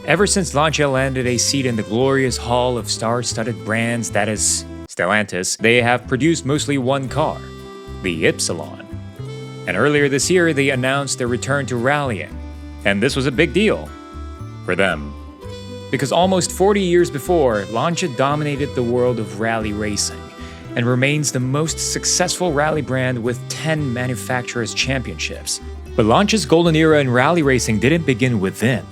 Ever since Lancia landed a seat in the glorious hall of star-studded brands, that is, Stellantis, they have produced mostly one car, the Ypsilon. And earlier this year, they announced their return to rallying. And this was a big deal for them. Because almost 40 years before, Lancia dominated the world of rally racing and remains the most successful rally brand with 10 manufacturers' championships. But Lancia's golden era in rally racing didn't begin within.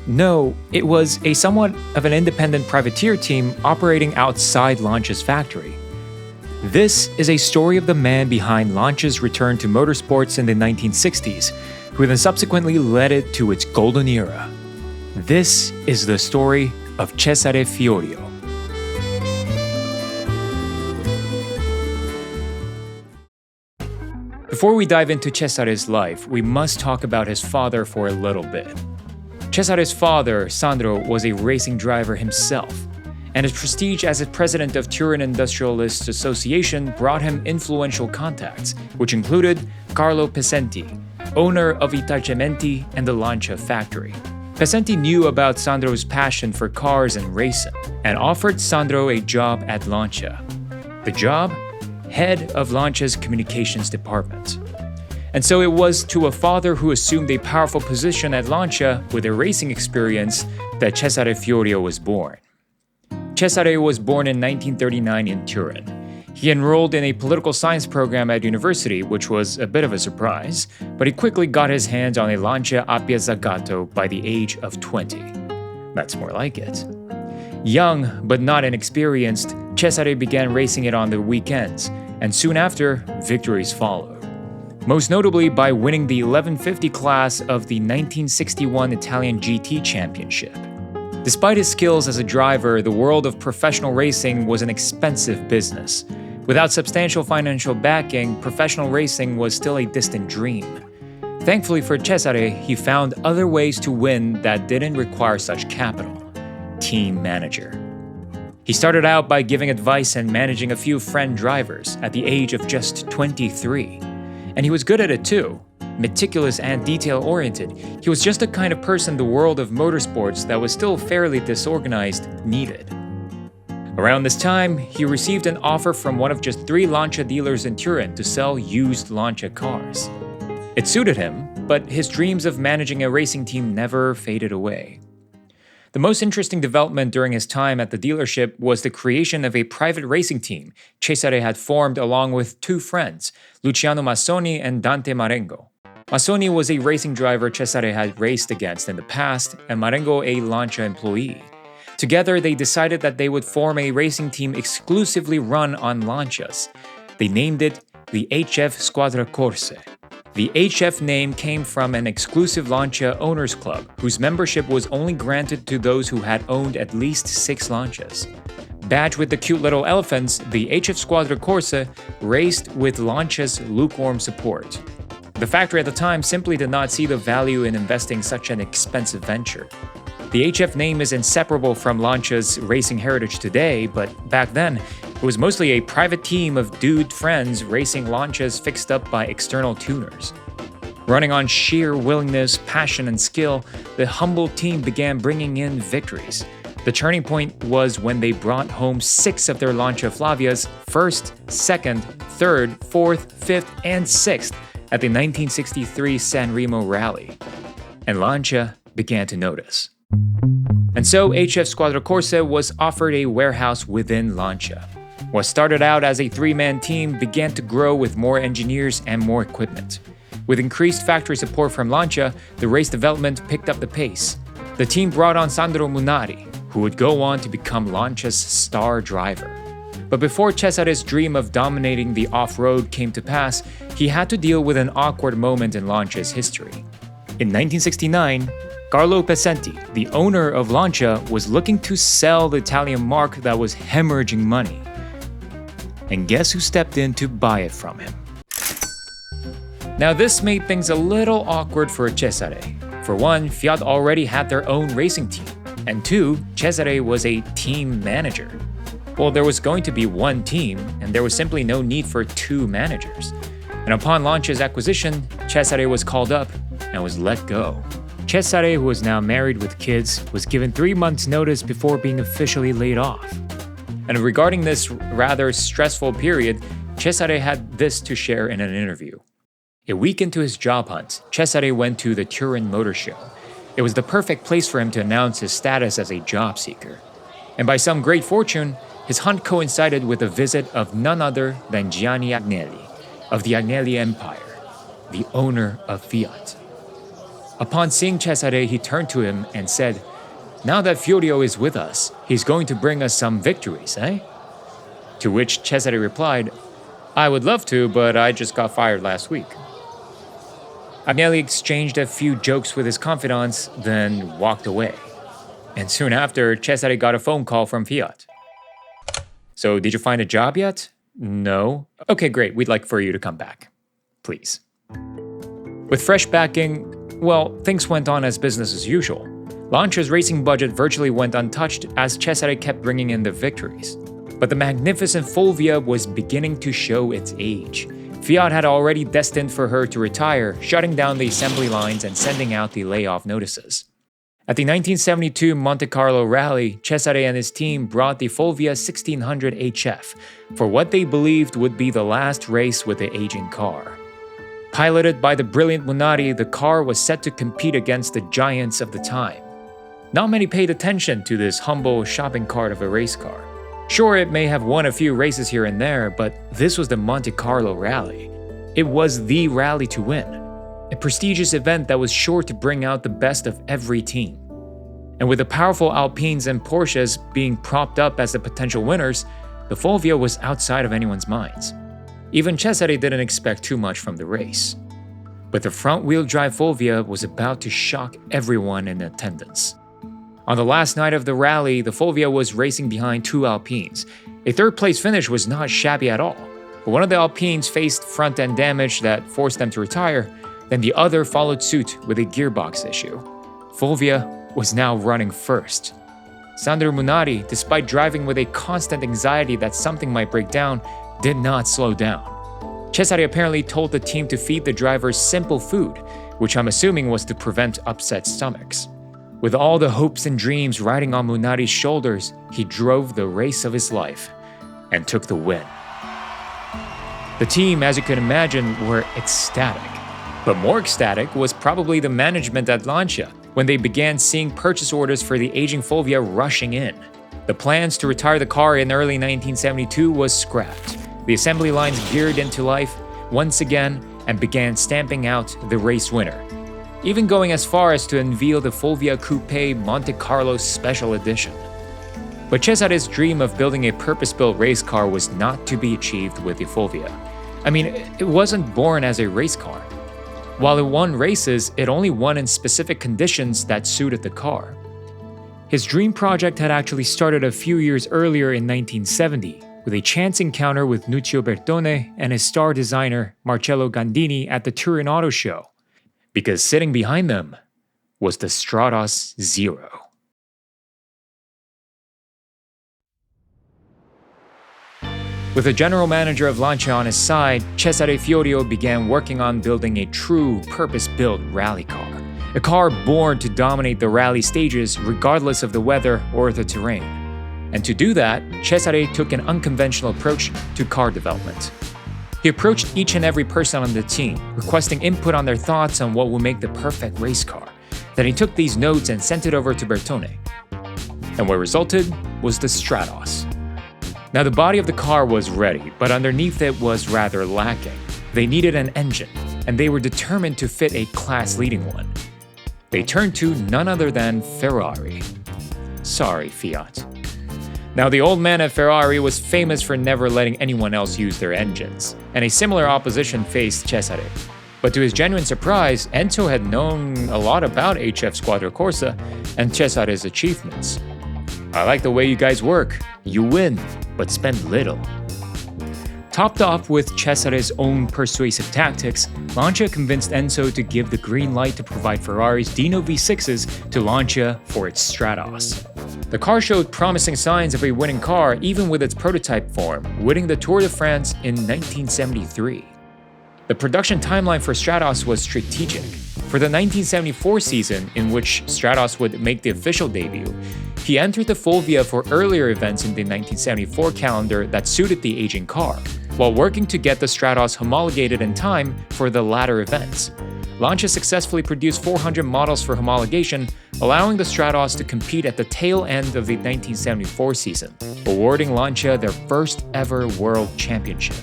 No, it was a somewhat of an independent privateer team operating outside Lancia's factory. This is a story of the man behind Lancia's return to motorsports in the 1960s, who then subsequently led it to its golden era. This is the story of Cesare Fiorio. Before we dive into Cesare's life, we must talk about his father for a little bit. Cesare's father, Sandro, was a racing driver himself, and his prestige as a president of Turin Industrialists Association brought him influential contacts, which included Carlo Pesenti, owner of Italcementi and the Lancia factory. Pesenti knew about Sandro's passion for cars and racing, and offered Sandro a job at Lancia. The job? Head of Lancia's communications department. And so it was to a father who assumed a powerful position at Lancia with a racing experience that Cesare Fiorio was born. Cesare was born in 1939 in Turin. He enrolled in a political science program at university, which was a bit of a surprise, but he quickly got his hands on a Lancia Appia Zagato by the age of 20. That's more like it. Young, but not inexperienced, Cesare began racing it on the weekends, and soon after, victories followed. Most notably by winning the 1150 class of the 1961 Italian GT Championship. Despite his skills as a driver, the world of professional racing was an expensive business. Without substantial financial backing, professional racing was still a distant dream. Thankfully for Cesare, he found other ways to win that didn't require such capital. Team manager. He started out by giving advice and managing a few friend drivers at the age of just 23. And he was good at it too. Meticulous and detail-oriented, he was just the kind of person the world of motorsports that was still fairly disorganized needed. Around this time, he received an offer from one of just 3 Lancia dealers in Turin to sell used Lancia cars. It suited him, but his dreams of managing a racing team never faded away. The most interesting development during his time at the dealership was the creation of a private racing team Cesare had formed along with 2 friends, Luciano Massoni and Dante Marengo. Massoni was a racing driver Cesare had raced against in the past, and Marengo a Lancia employee. Together, they decided that they would form a racing team exclusively run on Lancias. They named it the HF Squadra Corse. The HF name came from an exclusive Lancia owners club, whose membership was only granted to those who had owned at least 6 Lancias. Badged with the cute little elephants, the HF Squadra Corse raced with Lancia's lukewarm support. The factory at the time simply did not see the value in investing such an expensive venture. The HF name is inseparable from Lancia's racing heritage today, but back then, it was mostly a private team of dude friends racing Lancias fixed up by external tuners. Running on sheer willingness, passion, and skill, the humble team began bringing in victories. The turning point was when they brought home 6 of their Lancia Flavias, 1st, 2nd, 3rd, 4th, 5th, and 6th at the 1963 San Remo Rally. And Lancia began to notice. And so HF Squadra Corse was offered a warehouse within Lancia. What started out as a 3-man team began to grow with more engineers and more equipment. With increased factory support from Lancia, the race development picked up the pace. The team brought on Sandro Munari, who would go on to become Lancia's star driver. But before Cesare's dream of dominating the off-road came to pass, he had to deal with an awkward moment in Lancia's history. In 1969, Carlo Pesenti, the owner of Lancia, was looking to sell the Italian marque that was hemorrhaging money. And guess who stepped in to buy it from him? Now this made things a little awkward for Cesare. For one, Fiat already had their own racing team. And 2, Cesare was a team manager. Well, there was going to be one team, and there was simply no need for 2 managers. And upon Lancia's acquisition, Cesare was called up and was let go. Cesare, who was now married with kids, was given 3 months' notice before being officially laid off. And regarding this rather stressful period, Cesare had this to share in an interview. A week into his job hunt, Cesare went to the Turin Motor Show. It was the perfect place for him to announce his status as a job seeker. And by some great fortune, his hunt coincided with the visit of none other than Gianni Agnelli, of the Agnelli Empire, the owner of Fiat. Upon seeing Cesare, he turned to him and said, "Now that Fiorio is with us, he's going to bring us some victories, eh?" To which Cesare replied, "I would love to, but I just got fired last week." Agnelli exchanged a few jokes with his confidants, then walked away. And soon after, Cesare got a phone call from Fiat. "So, did you find a job yet?" "No." "Okay, great. We'd like for you to come back. Please." With fresh backing, well, things went on as business as usual. Lancia's racing budget virtually went untouched as Cesare kept bringing in the victories. But the magnificent Fulvia was beginning to show its age. Fiat had already destined for her to retire, shutting down the assembly lines and sending out the layoff notices. At the 1972 Monte Carlo Rally, Cesare and his team brought the Fulvia 1600 HF for what they believed would be the last race with the aging car. Piloted by the brilliant Munari, the car was set to compete against the giants of the time. Not many paid attention to this humble shopping cart of a race car. Sure, it may have won a few races here and there, but this was the Monte Carlo Rally. It was the rally to win, a prestigious event that was sure to bring out the best of every team. And with the powerful Alpines and Porsches being propped up as the potential winners, the Fulvia was outside of anyone's minds. Even Cesare didn't expect too much from the race. But the front-wheel drive Fulvia was about to shock everyone in attendance. On the last night of the rally, the Fulvia was racing behind two Alpines. A third-place finish was not shabby at all, but one of the Alpines faced front-end damage that forced them to retire, then the other followed suit with a gearbox issue. Fulvia was now running first. Sandro Munari, despite driving with a constant anxiety that something might break down, did not slow down. Cesare apparently told the team to feed the drivers simple food, which I'm assuming was to prevent upset stomachs. With all the hopes and dreams riding on Munari's shoulders, he drove the race of his life and took the win. The team, as you can imagine, were ecstatic. But more ecstatic was probably the management at Lancia when they began seeing purchase orders for the aging Fulvia rushing in. The plans to retire the car in early 1972 was scrapped. The assembly lines geared into life once again and began stamping out the race winner, even going as far as to unveil the Fulvia Coupe Monte Carlo Special Edition. But Cesare's dream of building a purpose-built race car was not to be achieved with the Fulvia. I mean, it wasn't born as a race car. While it won races, it only won in specific conditions that suited the car. His dream project had actually started a few years earlier in 1970, with a chance encounter with Nuccio Bertone and his star designer Marcello Gandini at the Turin Auto Show, because sitting behind them was the Stratos Zero. With the general manager of Lancia on his side, Cesare Fiorio began working on building a true purpose-built rally car. A car born to dominate the rally stages regardless of the weather or the terrain. And to do that, Cesare took an unconventional approach to car development. He approached each and every person on the team, requesting input on their thoughts on what would make the perfect race car. Then he took these notes and sent it over to Bertone. And what resulted was the Stratos. Now the body of the car was ready, but underneath it was rather lacking. They needed an engine, and they were determined to fit a class-leading one. They turned to none other than Ferrari. Sorry, Fiat. Now, the old man at Ferrari was famous for never letting anyone else use their engines, and a similar opposition faced Cesare. But to his genuine surprise, Enzo had known a lot about HF Squadra Corsa and Cesare's achievements. "I like the way you guys work. You win, but spend little." Topped off with Cesare's own persuasive tactics, Lancia convinced Enzo to give the green light to provide Ferrari's Dino V6s to Lancia for its Stratos. The car showed promising signs of a winning car even with its prototype form, winning the Tour de France in 1973. The production timeline for Stratos was strategic. For the 1974 season, in which Stratos would make the official debut, he entered the Fulvia for earlier events in the 1974 calendar that suited the aging car, while working to get the Stratos homologated in time for the latter events. Lancia successfully produced 400 models for homologation, allowing the Stratos to compete at the tail end of the 1974 season, awarding Lancia their first ever world championship.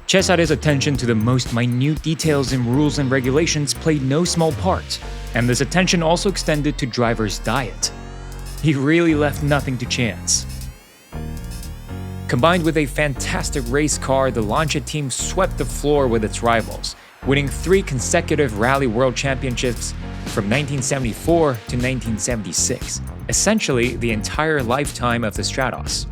Cesare's attention to the most minute details in rules and regulations played no small part, and this attention also extended to drivers' diet. He really left nothing to chance. Combined with a fantastic race car, the Lancia team swept the floor with its rivals, winning 3 consecutive Rally World Championships from 1974 to 1976, essentially the entire lifetime of the Stratos.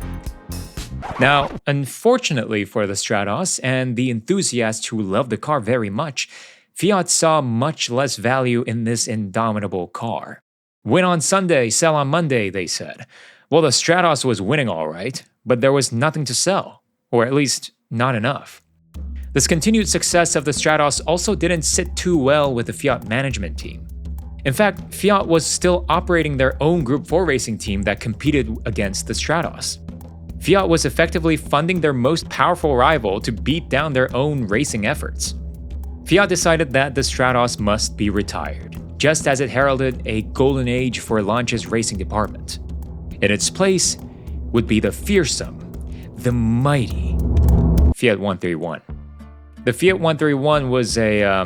Now, unfortunately for the Stratos and the enthusiasts who love the car very much, Fiat saw much less value in this indomitable car. Win on Sunday, sell on Monday, they said. Well, the Stratos was winning all right, but there was nothing to sell, or at least not enough. This continued success of the Stratos also didn't sit too well with the Fiat management team. In fact, Fiat was still operating their own Group 4 racing team that competed against the Stratos. Fiat was effectively funding their most powerful rival to beat down their own racing efforts. Fiat decided that the Stratos must be retired, just as it heralded a golden age for Lancia's racing department. In its place would be the fearsome, the mighty Fiat 131. The Fiat 131 was a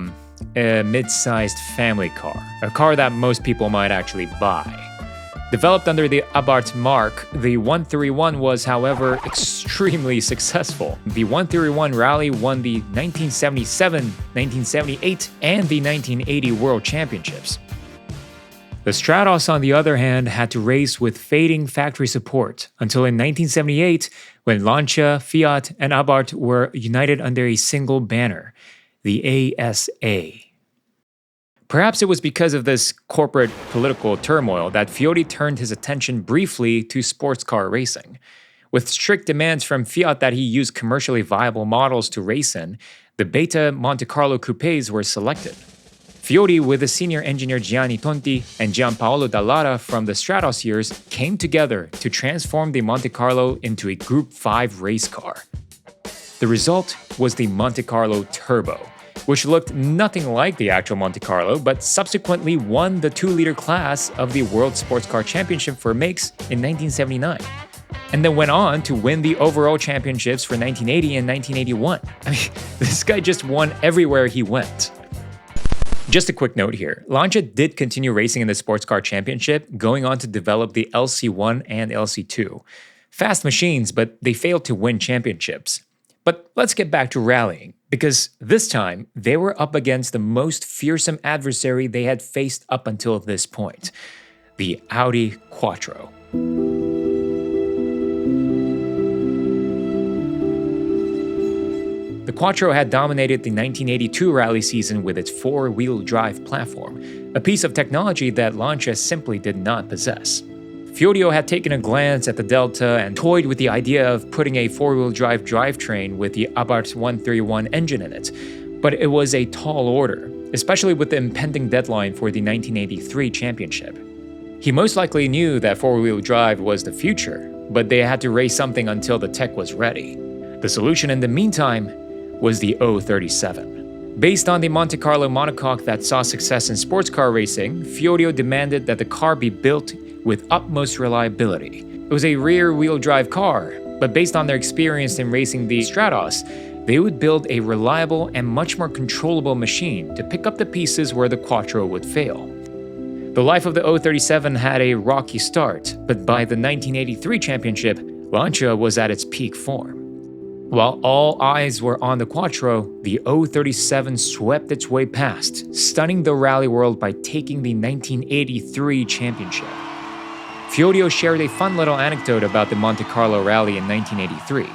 mid-sized family car, a car that most people might actually buy. Developed under the Abarth mark, the 131 was, however, extremely successful. The 131 Rally won the 1977, 1978, and the 1980 World Championships. The Stratos, on the other hand, had to race with fading factory support until in 1978, when Lancia, Fiat, and Abarth were united under a single banner, the ASA. Perhaps it was because of this corporate political turmoil that Fiori turned his attention briefly to sports car racing. With strict demands from Fiat that he use commercially viable models to race in, the Beta Monte Carlo coupes were selected. Fiori, with the senior engineer Gianni Tonti and Gianpaolo Dallara from the Stratos years, came together to transform the Monte Carlo into a Group 5 race car. The result was the Monte Carlo Turbo, which looked nothing like the actual Monte Carlo, but subsequently won the 2-liter class of the World Sports Car Championship for makes in 1979, and then went on to win the overall championships for 1980 and 1981. I mean, this guy just won everywhere he went. Just a quick note here, Lancia did continue racing in the Sports Car Championship, going on to develop the LC1 and LC2. Fast machines, but they failed to win championships. But let's get back to rallying, because this time they were up against the most fearsome adversary they had faced up until this point, the Audi Quattro. The Quattro had dominated the 1982 rally season with its 4-wheel drive platform, a piece of technology that Lancia simply did not possess. Fiorio had taken a glance at the Delta and toyed with the idea of putting a 4-wheel drive drivetrain with the Abarth 131 engine in it, but it was a tall order, especially with the impending deadline for the 1983 championship. He most likely knew that 4-wheel drive was the future, but they had to race something until the tech was ready. The solution in the meantime was the 037. Based on the Monte Carlo monocoque that saw success in sports car racing, Fiorio demanded that the car be built with utmost reliability. It was a rear-wheel drive car, but based on their experience in racing the Stratos, they would build a reliable and much more controllable machine to pick up the pieces where the Quattro would fail. The life of the 037 had a rocky start, but by the 1983 championship, Lancia was at its peak form. While all eyes were on the Quattro, the 037 swept its way past, stunning the rally world by taking the 1983 championship. Fiorio shared a fun little anecdote about the Monte Carlo rally in 1983.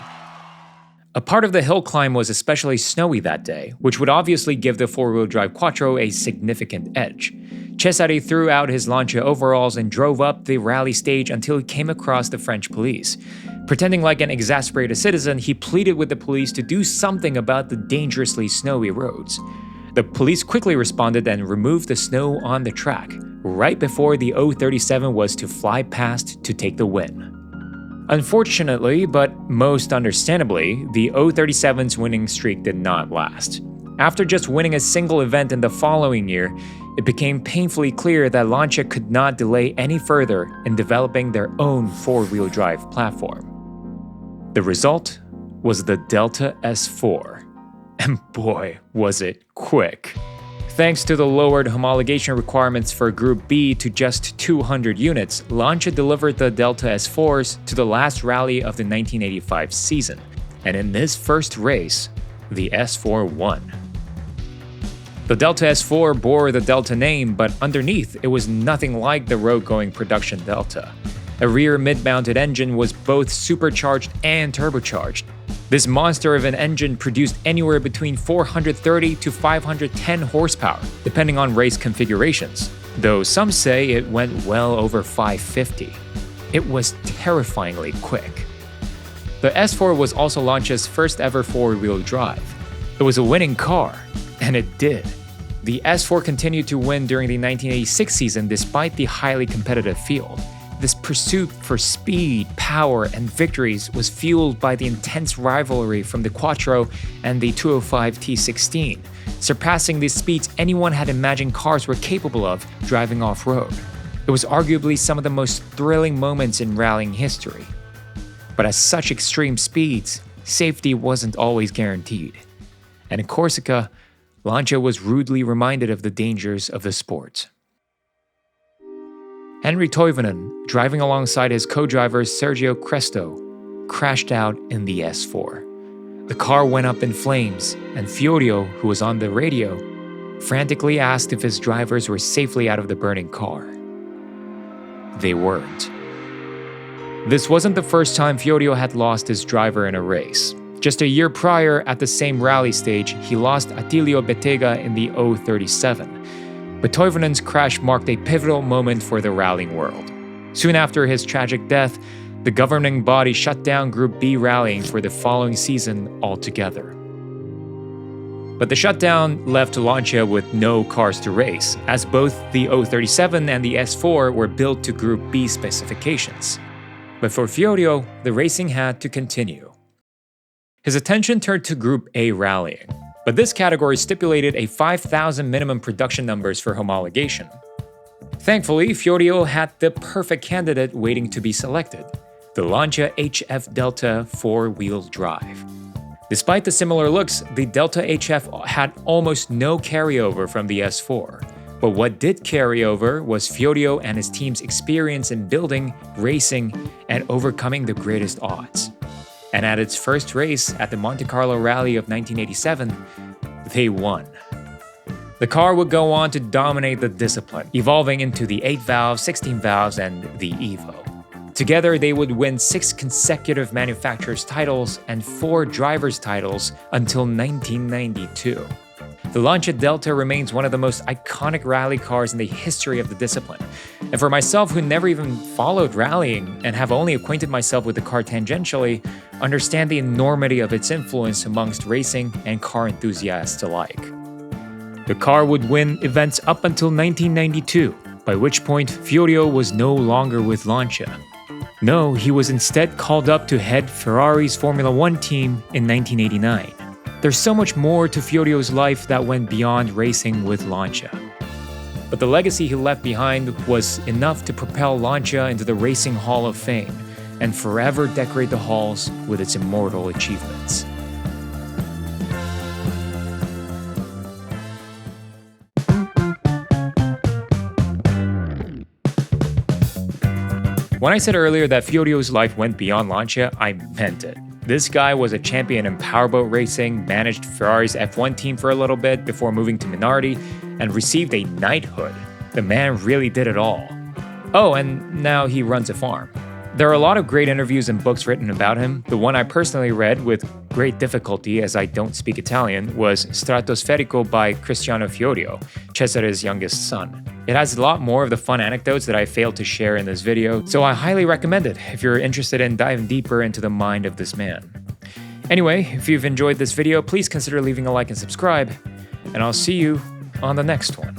A part of the hill climb was especially snowy that day, which would obviously give the 4-wheel drive Quattro a significant edge. Cesare threw out his Lancia overalls and drove up the rally stage until he came across the French police. Pretending like an exasperated citizen, he pleaded with the police to do something about the dangerously snowy roads. The police quickly responded and removed the snow on the track, right before the 037 was to fly past to take the win. Unfortunately, but most understandably, the 037's winning streak did not last. After just winning a single event in the following year, it became painfully clear that Lancia could not delay any further in developing their own four-wheel drive platform. The result was the Delta S4. And boy, was it quick. Thanks to the lowered homologation requirements for Group B to just 200 units, Lancia delivered the Delta S4s to the last rally of the 1985 season. And in this first race, the S4 won. The Delta S4 bore the Delta name, but underneath, it was nothing like the road-going production Delta. A rear mid-mounted engine was both supercharged and turbocharged. This monster of an engine produced anywhere between 430 to 510 horsepower, depending on race configurations, though some say it went well over 550. It was terrifyingly quick. The S4 was also Lancia's first ever four-wheel drive. It was a winning car, and it did. The S4 continued to win during the 1986 season despite the highly competitive field. This pursuit for speed, power, and victories was fueled by the intense rivalry from the Quattro and the 205 T16, surpassing the speeds anyone had imagined cars were capable of driving off-road. It was arguably some of the most thrilling moments in rallying history. But at such extreme speeds, safety wasn't always guaranteed. And in Corsica, Lancia was rudely reminded of the dangers of the sport. Henri Toivonen, driving alongside his co-driver Sergio Cresto, crashed out in the S4. The car went up in flames, and Fiorio, who was on the radio, frantically asked if his drivers were safely out of the burning car. They weren't. This wasn't the first time Fiorio had lost his driver in a race. Just a year prior, at the same rally stage, he lost Attilio Bettega in the 037. But Toivonen's crash marked a pivotal moment for the rallying world. Soon after his tragic death, the governing body shut down Group B rallying for the following season altogether. But the shutdown left Lancia with no cars to race, as both the 037 and the S4 were built to Group B specifications. But for Fiorio, the racing had to continue. His attention turned to Group A rallying. But this category stipulated a 5,000 minimum production numbers for homologation. Thankfully, Fiorio had the perfect candidate waiting to be selected, the Lancia HF Delta four-wheel drive. Despite the similar looks, the Delta HF had almost no carryover from the S4. But what did carry over was Fiorio and his team's experience in building, racing, and overcoming the greatest odds. And at its first race at the Monte Carlo Rally of 1987, they won. The car would go on to dominate the discipline, evolving into the 8-valve, 16 valves, and the Evo. Together, they would win 6 consecutive manufacturers' titles and 4 drivers' titles until 1992. The Lancia Delta remains one of the most iconic rally cars in the history of the discipline. And for myself, who never even followed rallying and have only acquainted myself with the car tangentially, understand the enormity of its influence amongst racing and car enthusiasts alike. The car would win events up until 1992, by which point Fiorio was no longer with Lancia. No, he was instead called up to head Ferrari's Formula One team in 1989. There's so much more to Fiorio's life that went beyond racing with Lancia. But the legacy he left behind was enough to propel Lancia into the Racing Hall of Fame and forever decorate the halls with its immortal achievements. When I said earlier that Fiorio's life went beyond Lancia, I meant it. This guy was a champion in powerboat racing, managed Ferrari's F1 team for a little bit before moving to Minardi, and received a knighthood. The man really did it all. Oh, and now he runs a farm. There are a lot of great interviews and books written about him. The one I personally read with great difficulty, as I don't speak Italian, was Stratosferico by Cristiano Fiorio, Cesare's youngest son. It has a lot more of the fun anecdotes that I failed to share in this video, so I highly recommend it if you're interested in diving deeper into the mind of this man. Anyway, if you've enjoyed this video, please consider leaving a like and subscribe, and I'll see you on the next one.